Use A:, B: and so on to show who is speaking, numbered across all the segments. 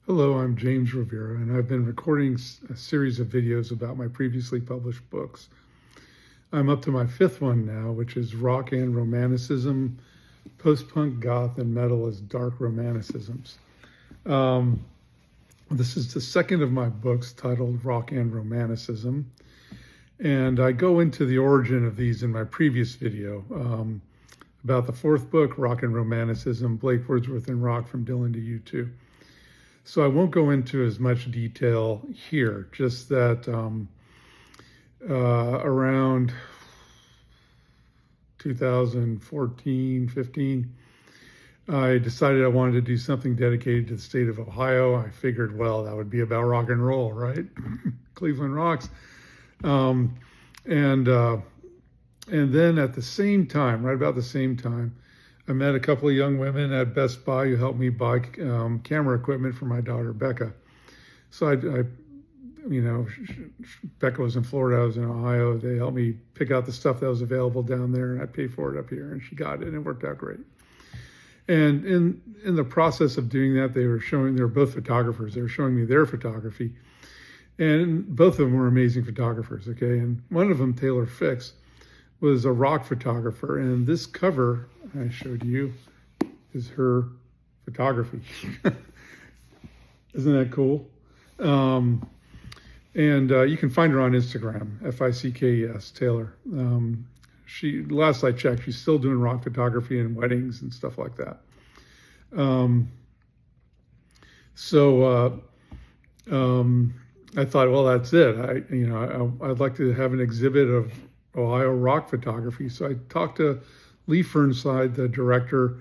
A: Hello, I'm James Rivera, and I've been recording a series of videos about my previously published books. I'm up to my fifth one now, which is Rock and Romanticism, Post-Punk, Goth, and Metal as Dark Romanticisms. This is the second of my books titled Rock and Romanticism, and I go into the origin of these in my previous video. About the fourth book, Rock and Romanticism, Blake, Wordsworth, and Rock from Dylan to U2. So I won't go into as much detail here, just that around 2014, 15, I decided I wanted to do something dedicated to the state of Ohio. I figured, well, that would be about rock and roll, right? Cleveland rocks. And then at the same time, right about the same time, I met a couple of young women at Best Buy who helped me buy camera equipment for my daughter, Becca. So Becca was in Florida, I was in Ohio. They helped me pick out the stuff that was available down there, and I paid for it up here, and she got it, and it worked out great. And in the process of doing that, they were both photographers. They were showing me their photography, and both of them were amazing photographers, okay? And one of them, Taylor Fix, was a rock photographer, and this cover I showed you is her photography. Isn't that cool? And you can find her on Instagram, Fickes, Taylor. Last I checked, she's still doing rock photography and weddings and stuff like that. I thought, well, that's it. I'd like to have an exhibit of Ohio rock photography. So I talked to Lee Fernside, the director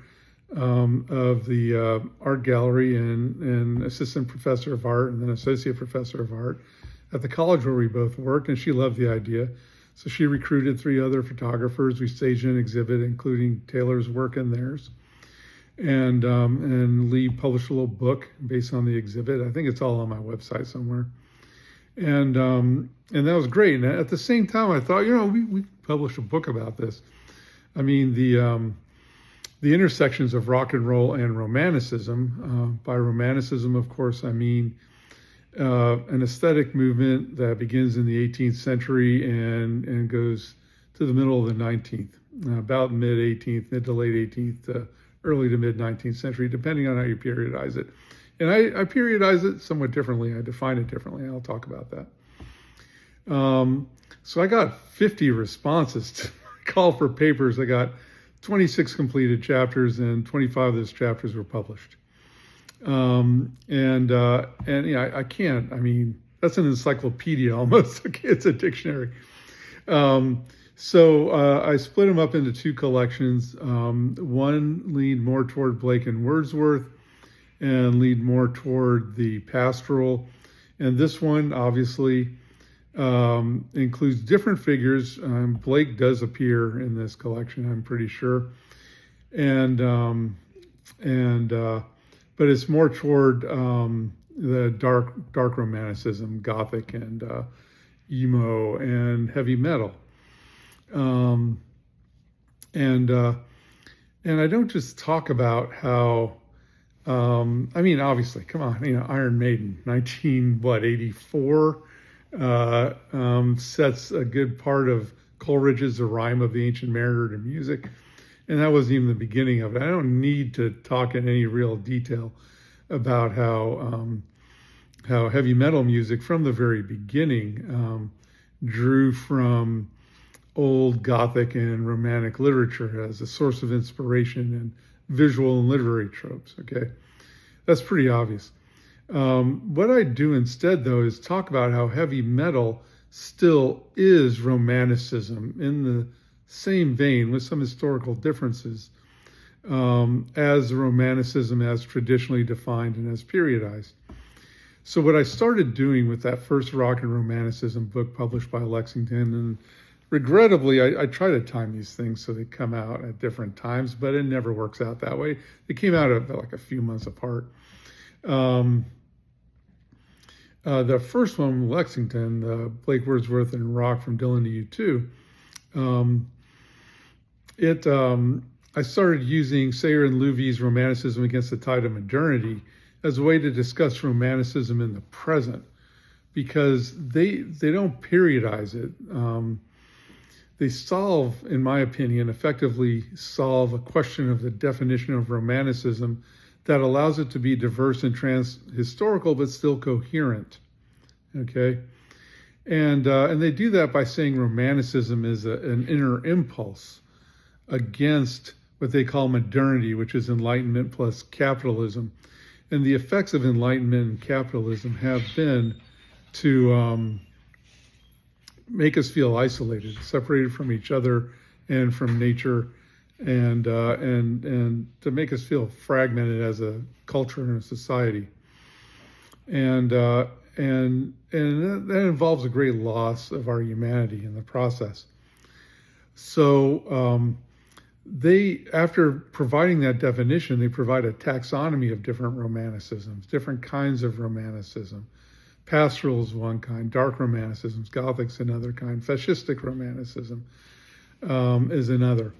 A: of the art gallery and assistant professor of art and then associate professor of art at the college where we both worked, and she loved the idea. So she recruited 3 other photographers. We staged an exhibit, including Taylor's work and theirs. And Lee published a little book based on the exhibit. I think it's all on my website somewhere. And that was great. And at the same time, I thought, we published a book about this. I mean, the intersections of rock and roll and romanticism. By romanticism, of course, I mean an aesthetic movement that begins in the 18th century and goes to the middle of the 19th, about mid-18th, mid to late 18th, early to mid-19th century, depending on how you periodize it. And I periodize it somewhat differently. I define it differently. I'll talk about that. So I got 50 responses to my call for papers. I got 26 completed chapters, and 25 of those chapters were published. I can't. I mean, that's an encyclopedia almost. It's a dictionary. So I split them up into 2 collections. One leaned more toward Blake and Wordsworth, and lead more toward the pastoral. And this one obviously includes different figures. Blake does appear in this collection, I'm pretty sure. But it's more toward the dark romanticism, Gothic and emo and heavy metal. And I don't just talk about how obviously, come on, Iron Maiden, 1984, sets a good part of Coleridge's The Rime of the Ancient Mariner to music. And that wasn't even the beginning of it. I don't need to talk in any real detail about how heavy metal music from the very beginning drew from old Gothic and Romantic literature as a source of inspiration and visual and literary tropes, okay? That's pretty obvious. What I do instead, though, is talk about how heavy metal still is romanticism in the same vein with some historical differences as romanticism as traditionally defined and as periodized. So what I started doing with that first Rock and Romanticism book published by Lexington, and regrettably, I try to time these things so they come out at different times, but it never works out that way. They came out like a few months apart. The first one, Lexington, Blake, Wordsworth, and Rock from Dylan to U2, I started using Sayer and Louvie's Romanticism Against the Tide of Modernity as a way to discuss Romanticism in the present, because they don't periodize it. They solve, in my opinion, effectively solve a question of the definition of Romanticism that allows it to be diverse and trans-historical, but still coherent. Okay, and they do that by saying Romanticism is an inner impulse against what they call modernity, which is Enlightenment plus capitalism. And the effects of Enlightenment and capitalism have been to make us feel isolated, separated from each other and from nature, and to make us feel fragmented as a culture and a society. And that involves a great loss of our humanity in the process. So they, after providing that definition, they provide a taxonomy of different Romanticisms, different kinds of Romanticism. Pastoral is one kind, Dark Romanticisms, Gothic's another kind, Fascistic Romanticism is another.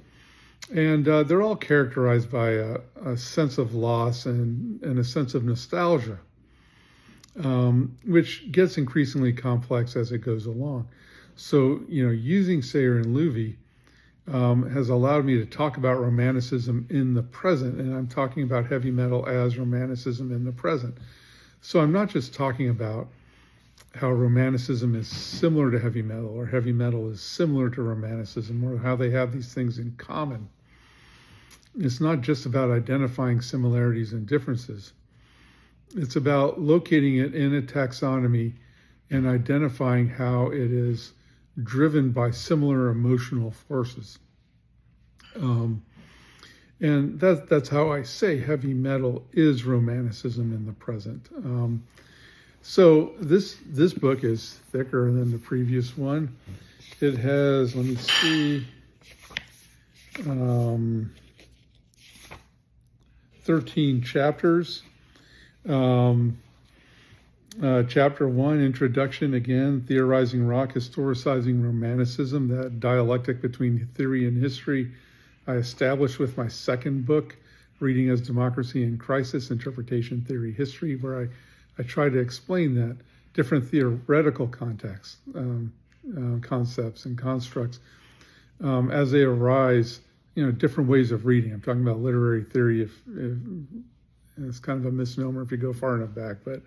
A: And they're all characterized by a sense of loss and a sense of nostalgia, which gets increasingly complex as it goes along. So, using Sayer and Louvie has allowed me to talk about Romanticism in the present, and I'm talking about heavy metal as Romanticism in the present. So I'm not just talking about how Romanticism is similar to heavy metal, or heavy metal is similar to Romanticism, or how they have these things in common. It's not just about identifying similarities and differences. It's about locating it in a taxonomy and identifying how it is driven by similar emotional forces. And that's how I say heavy metal is Romanticism in the present. So this book is thicker than the previous one. It has, let me see, 13 chapters. Chapter 1, Introduction, again, Theorizing Rock, Historicizing Romanticism, that dialectic between theory and history I established with my second book, Reading as Democracy in Crisis, Interpretation, Theory, History, where I try to explain that different theoretical contexts, concepts and constructs as they arise, different ways of reading. I'm talking about literary theory, if it's kind of a misnomer if you go far enough back, but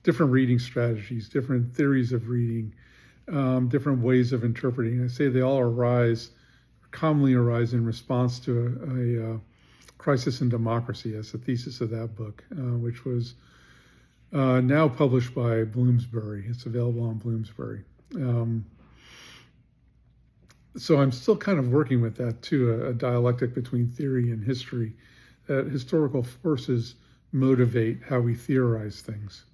A: different reading strategies, different theories of reading, different ways of interpreting. I say they all commonly arise in response to a crisis in democracy. That's the thesis of that book, which was now published by Bloomsbury. It's available on Bloomsbury. So I'm still kind of working with that too, a dialectic between theory and history, that historical forces motivate how we theorize things.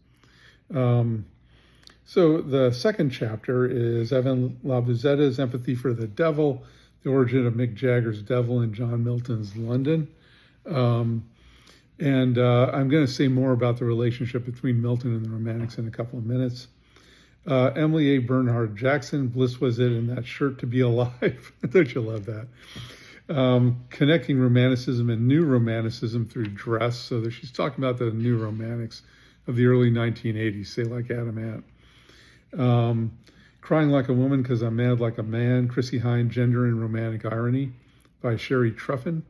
A: So the second chapter is Evan Labuzetta's Empathy for the Devil, the origin of Mick Jagger's Devil in John Milton's London. And I'm going to say more about the relationship between Milton and the Romantics in a couple of minutes. Emily A. Bernhard Jackson, Bliss Was It in That Shirt to Be Alive. Don't you love that? Connecting Romanticism and New Romanticism through dress. So she's talking about the New Romantics of the early 1980s, say like Adam Ant. Crying Like a Woman Because I'm Mad Like a Man, Chrissie Hynde, Gender and Romantic Irony by Sherry Truffin.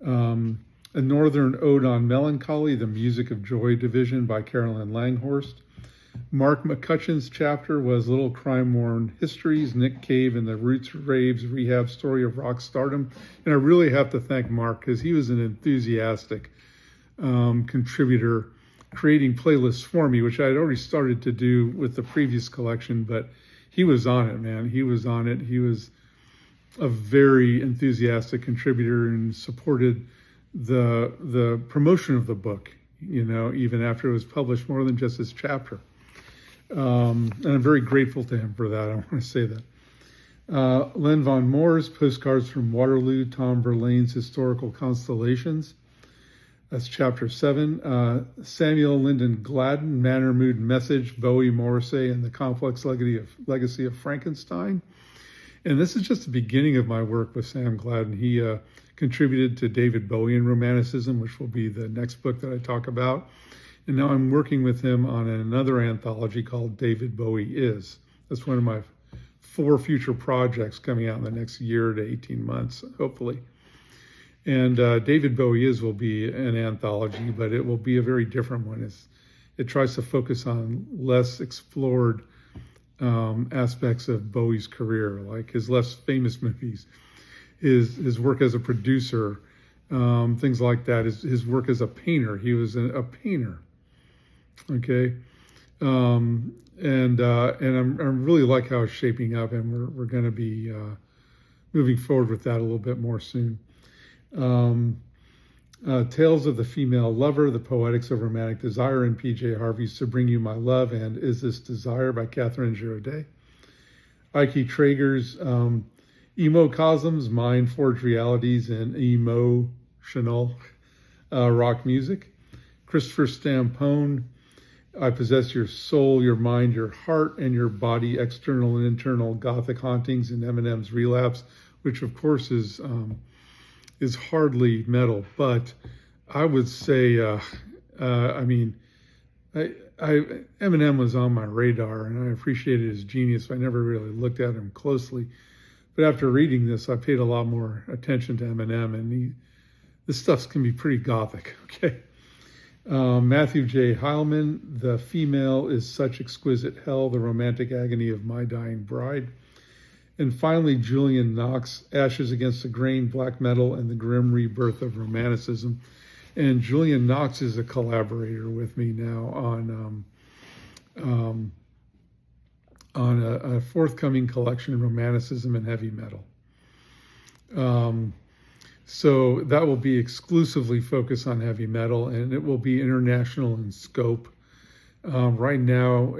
A: A Northern Ode on Melancholy, The Music of Joy Division by Carolyn Langhorst. Mark McCutcheon's chapter was Little Crime-Worn Histories, Nick Cave and the Roots Raves Rehab Story of Rock Stardom. And I really have to thank Mark because he was an enthusiastic contributor, creating playlists for me, which I had already started to do with the previous collection, but he was on it, man. He was on it. He was a very enthusiastic contributor and supported the promotion of the book, even after it was published, more than just this chapter. And I'm very grateful to him for that. I want to say that. Len Von Moore's Postcards from Waterloo, Tom Verlaine's Historical Constellations. That's chapter 7. Samuel Lyndon Gladden, Manner, Mood, Message, Bowie, Morrissey, and the Complex Legacy of Frankenstein. And this is just the beginning of my work with Sam Gladden. He contributed to David Bowie and Romanticism, which will be the next book that I talk about. And now I'm working with him on another anthology called David Bowie Is. That's one of my 4 future projects coming out in the next year to 18 months, hopefully. And David Bowie Is will be an anthology, but it will be a very different one. It tries to focus on less explored aspects of Bowie's career, like his less famous movies, his work as a producer, things like that, his work as a painter. He was a painter, okay? And I really like how it's shaping up, and we're going to be moving forward with that a little bit more soon. Tales of the Female Lover, The Poetics of Romantic Desire, and P.J. Harvey's To Bring You My Love and Is This Desire by Catherine Giraudet. Ike Traeger's Emocosms, Mind Forged Realities, and Emotional Rock Music. Christopher Stampone, I Possess Your Soul, Your Mind, Your Heart, and Your Body, External and Internal Gothic Hauntings in Eminem's Relapse, which of course is hardly metal, but I would say, Eminem was on my radar, and I appreciated his genius. I never really looked at him closely, but after reading this, I paid a lot more attention to Eminem, and this stuff can be pretty gothic. Okay. Matthew J. Heilman, The Female is Such Exquisite Hell, The Romantic Agony of My Dying Bride. And finally, Julian Knox, Ashes Against the Grain, Black Metal, and the Grim Rebirth of Romanticism. And Julian Knox is a collaborator with me now on a forthcoming collection, Romanticism and Heavy Metal. So that will be exclusively focused on heavy metal, and it will be international in scope. Right now,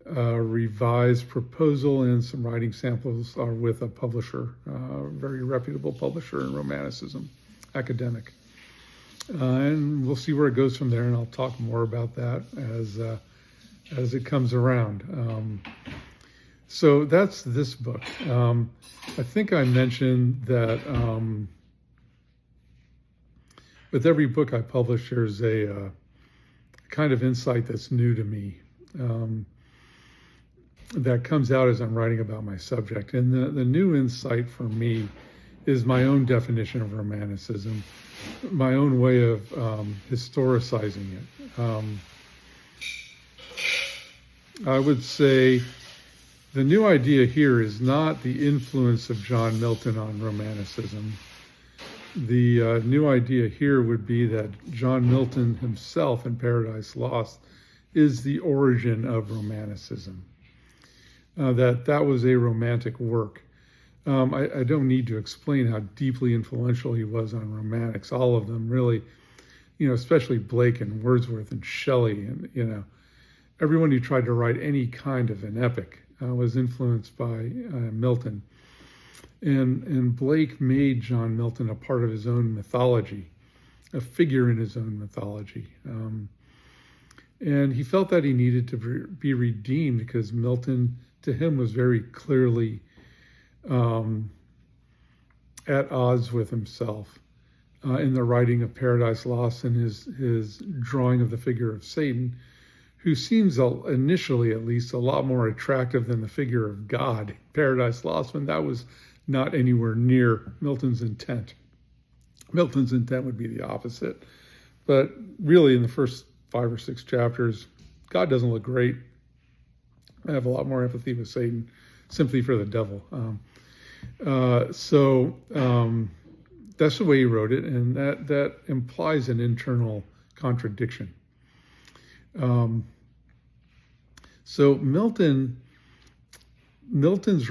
A: a revised proposal and some writing samples are with a publisher, a very reputable publisher in Romanticism, academic. And we'll see where it goes from there, and I'll talk more about that as it comes around. So that's this book. I think I mentioned that with every book I publish, there's a kind of insight that's new to me that comes out as I'm writing about my subject. And the new insight for me is my own definition of Romanticism, my own way of historicizing it. I would say the new idea here is not the influence of John Milton on Romanticism. The new idea here would be that John Milton himself in Paradise Lost is the origin of Romanticism. That was a romantic work. I don't need to explain how deeply influential he was on romantics, all of them really, especially Blake and Wordsworth and Shelley, and, everyone who tried to write any kind of an epic was influenced by Milton. And Blake made John Milton a part of his own mythology, a figure in his own mythology. And he felt that he needed to be redeemed because Milton, to him, was very clearly at odds with himself in the writing of Paradise Lost and his drawing of the figure of Satan, who seems initially, at least, a lot more attractive than the figure of God in Paradise Lost, when that was not anywhere near Milton's intent. Milton's intent would be the opposite. But really, in the first 5 or 6 chapters, God doesn't look great. I have a lot more empathy with Satan, sympathy for the devil. So that's the way he wrote it, and that implies an internal contradiction. So Milton's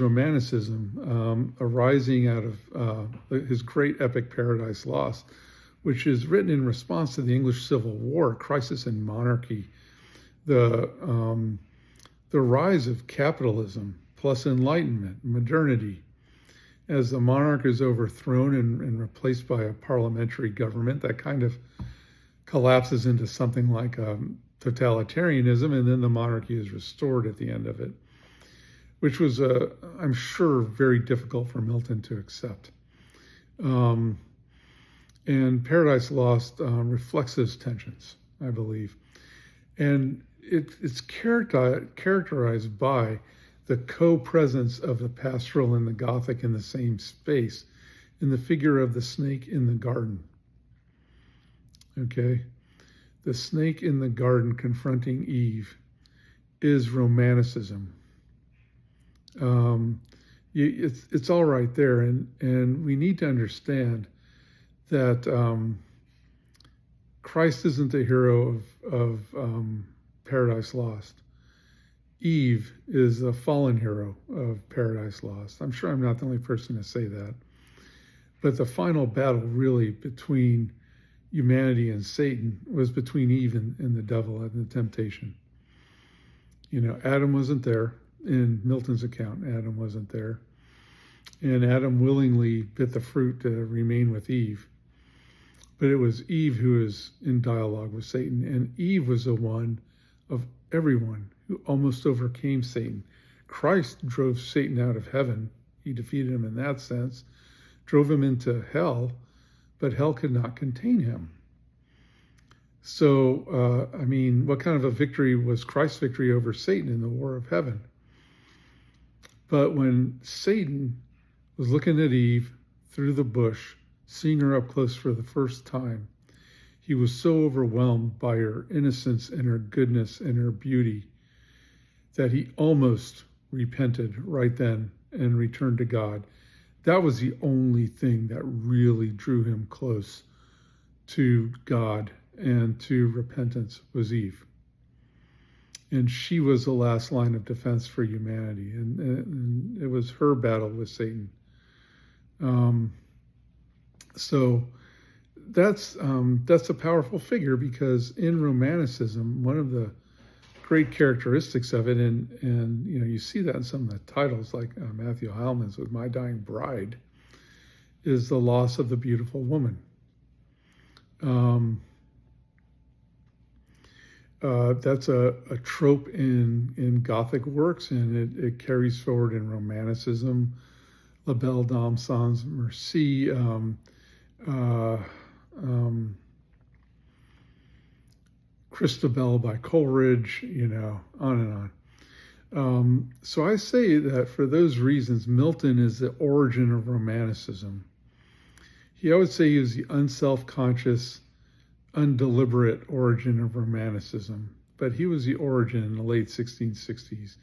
A: Romanticism, arising out of his great epic Paradise Lost, which is written in response to the English Civil War, crisis in monarchy, the rise of capitalism plus Enlightenment, modernity, as the monarch is overthrown and replaced by a parliamentary government that kind of collapses into something like totalitarianism, and then the monarchy is restored at the end of it, which was, I'm sure, very difficult for Milton to accept. And Paradise Lost reflects those tensions, I believe. And it's characterized by the co-presence of the pastoral and the Gothic in the same space, in the figure of the snake in the garden. Okay? The snake in the garden confronting Eve is Romanticism. It's all right there, and we need to understand that Christ isn't the hero of Paradise Lost. Eve is the fallen hero of Paradise Lost. I'm sure I'm not the only person to say that. But the final battle really between humanity and Satan was between Eve and the devil and the temptation. You know, Adam wasn't there. In Milton's account, Adam wasn't there. And Adam willingly bit the fruit to remain with Eve. But it was Eve who was in dialogue with Satan. And Eve was the one of everyone who almost overcame Satan. Christ drove Satan out of heaven. He defeated him in that sense, drove him into hell, but hell could not contain him. So, what kind of a victory was Christ's victory over Satan in the war of heaven? But when Satan was looking at Eve through the bush, seeing her up close for the first time, he was so overwhelmed by her innocence and her goodness and her beauty that he almost repented right then and returned to God. That was the only thing that really drew him close to God and to repentance, was Eve. And she was the last line of defense for humanity. And it was her battle with Satan. So that's a powerful figure, because in Romanticism, one of the great characteristics of it, and you see that in some of the titles, like Matthew Heilman's with My Dying Bride, is the loss of the beautiful woman. That's a trope in Gothic works, and it carries forward in Romanticism, La Belle Dame Sans Merci, Christabel by Coleridge, on and on. So I say that for those reasons, Milton is the origin of Romanticism. I would say he was the unself-conscious, undeliberate origin of Romanticism, but he was the origin in the late 1660s,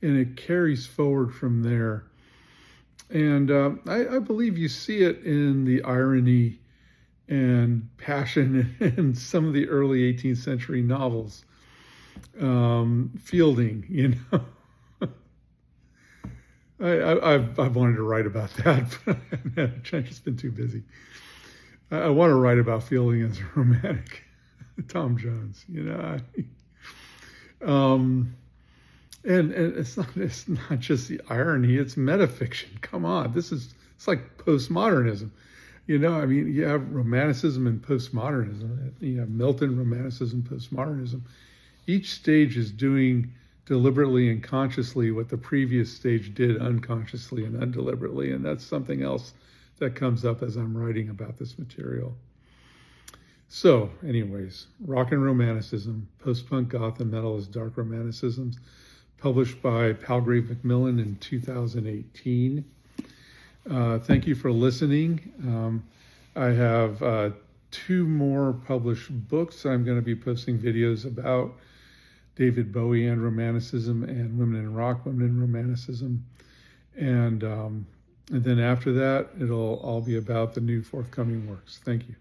A: and it carries forward from there. And I believe you see it in the irony and passion in some of the early 18th century novels. Fielding, I've wanted to write about that, but I've just been too busy. I want to write about Fielding as a romantic, Tom Jones, And it's not just the irony, it's metafiction. Come on, it's like postmodernism. You have Romanticism and postmodernism. You have Milton, Romanticism, postmodernism. Each stage is doing deliberately and consciously what the previous stage did unconsciously and undeliberately, and that's something else that comes up as I'm writing about this material. So, anyways, Rock and Romanticism, Post-Punk, Goth, and Metal as Dark Romanticisms, published by Palgrave Macmillan in 2018. Thank you for listening. I have 2 more published books. I'm going to be posting videos about David Bowie and Romanticism, and Women in Rock, Women in Romanticism. And then after that, it'll all be about the new forthcoming works. Thank you.